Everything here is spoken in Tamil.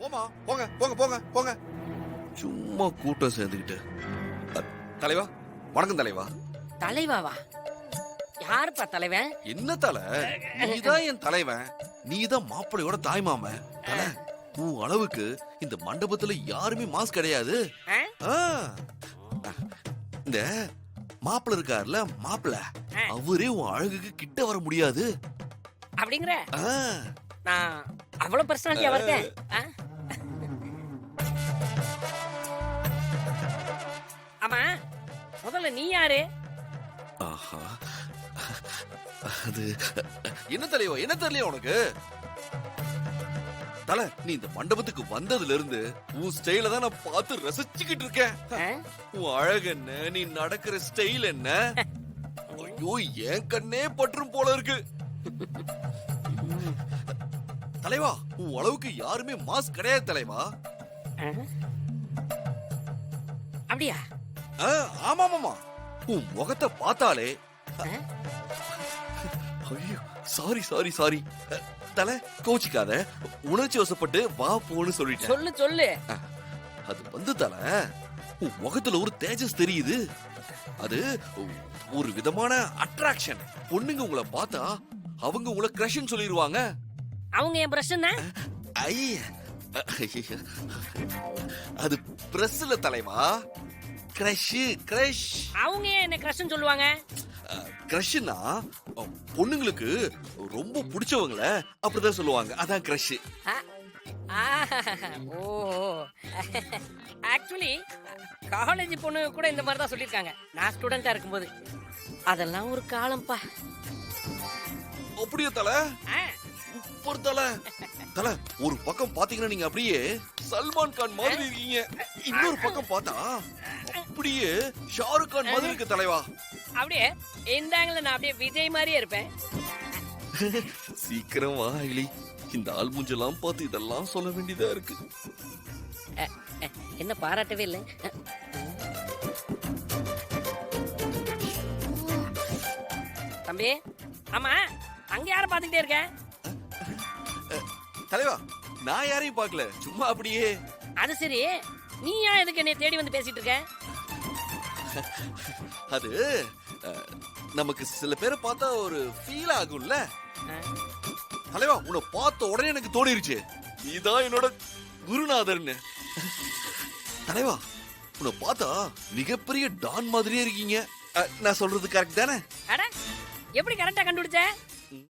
போமா போங்க போங்க போங்க போங்க. சும்மா கூட்டம் சேர்ந்துக்கிட்டு. தலைவா வணக்கம் தலைவா. தலைவாவா? யாருப்பா தலைவன்? என்ன தலை, நீதான் என் தலைவன். நீதான் மாப்பிள்ளையோட தாய் மாமன். தலை, உன் அளவுக்கு இந்த மண்டபத்துல யாருமே மாஸ்க் கிடையாது. ஆ? இந்த மாப்பிள்ள இருக்காருல, மாப்பிள்ள அவரே உன் அழகுக்கு கிட்ட வர முடியாது. அப்படிங்கிற? ஆ. நான் அவ்வளவு பர்சனாலிட்டி அவர்தான். ஆமா, முதல்ல நீ யாரு? ஆஹா, அது என்ன தலைவா, என்ன தெரியல உனக்கு? தல, நீ இந்த மண்டபத்துக்கு வந்ததுல இருந்து உன் ஸ்டைல தான் நான் பார்த்து ரசிச்சுக்கிட்டு இருக்கேன். உன் அழகு என்ன, நீ நடக்கிற ஸ்டைல் என்ன, ஐயோ என் கண்ணே பற்றும் போல இருக்கு. தலைவா, உன் அளவுக்கு யாருமே மாஸ்க் கிடையாது தலைவா. அப்படியா? ஆமா ஆமா, உன் முகத்தை பார்த்தாலே. ஐயோ சாரி சாரி சாரி தலை, கோச்சிக்காத. உணர்ச்சி வசப்பட்டு வா போன்னு சொல்லிட்டேன். சொல்லு சொல்லு. அது வந்து தலை, உன் முகத்துல ஒரு தேஜஸ் தெரியுது. அது ஒரு விதமான அட்ராக்ஷன். பொண்ணுங்க உங்களை பார்த்தா அவங்க உங்களை கிரஷ்ன்னு சொல்லிடுவாங்க. அவங்க என் பிரஷன் தான். அது பிரஸ்ல தலைவா, கிரஷ் கிரஷ். அவங்க என்ன கிரஷ்னு சொல்லுவாங்க? கிரஷ்னா பொண்ணுங்களுக்கு ரொம்ப பிடிச்சவங்கள அப்படிதான் சொல்லுவாங்க. அதான் கிரஷ். ஓ, ஆக்சுவலி காலேஜ் பொண்ணு கூட இந்த மாதிரி தான் சொல்லியிருக்காங்க நான் ஸ்டூடெண்டா இருக்கும்போது. அதெல்லாம் ஒரு காலம்பா. அப்படியே தல, சூப்பர் தல. தல, ஒரு பக்கம் பாத்தீங்கன்னா நீங்க அப்படியே சல்மான் கான் மாதிரி இருக்கீங்க. இன்னொரு பக்கம் பார்த்தா அப்படியே ஷாருக் கான் மாதிரி இருக்கு தலைவா. அப்படியே இந்த ஆங்கிள் நான் அப்படியே விஜய் மாதிரியே இருப்பேன். சீக்கிரம் வா அகிலி, இந்த ஆள் மூஞ்செல்லாம் பார்த்து இதெல்லாம் சொல்ல வேண்டியதா இருக்கு. என்ன பாராட்டவே இல்லை. தம்பி, ஆமா அங்க யார பாத்துக்கிட்டே இருக்க? தலைவா, நான் யாரையும் பார்க்கல, சும்மா அப்படியே. அது சரி, நீ ஏன் எதுக்கு என்னை தேடி வந்து பேசிட்டு இருக்க? அது நமக்கு சில பேரை பார்த்தா ஒரு ஃபீல் ஆகும்ல தலைவா. உன்னை பார்த்த உடனே எனக்கு தோணிருச்சு நீதான் என்னோட குருநாதர்னு. தலைவா, உன்னை பார்த்தா மிகப்பெரிய டான் மாதிரியே இருக்கீங்க. நான் சொல்றது கரெக்ட் தானே? அட, எப்படி கரெக்டா கண்டுபிடிச்ச?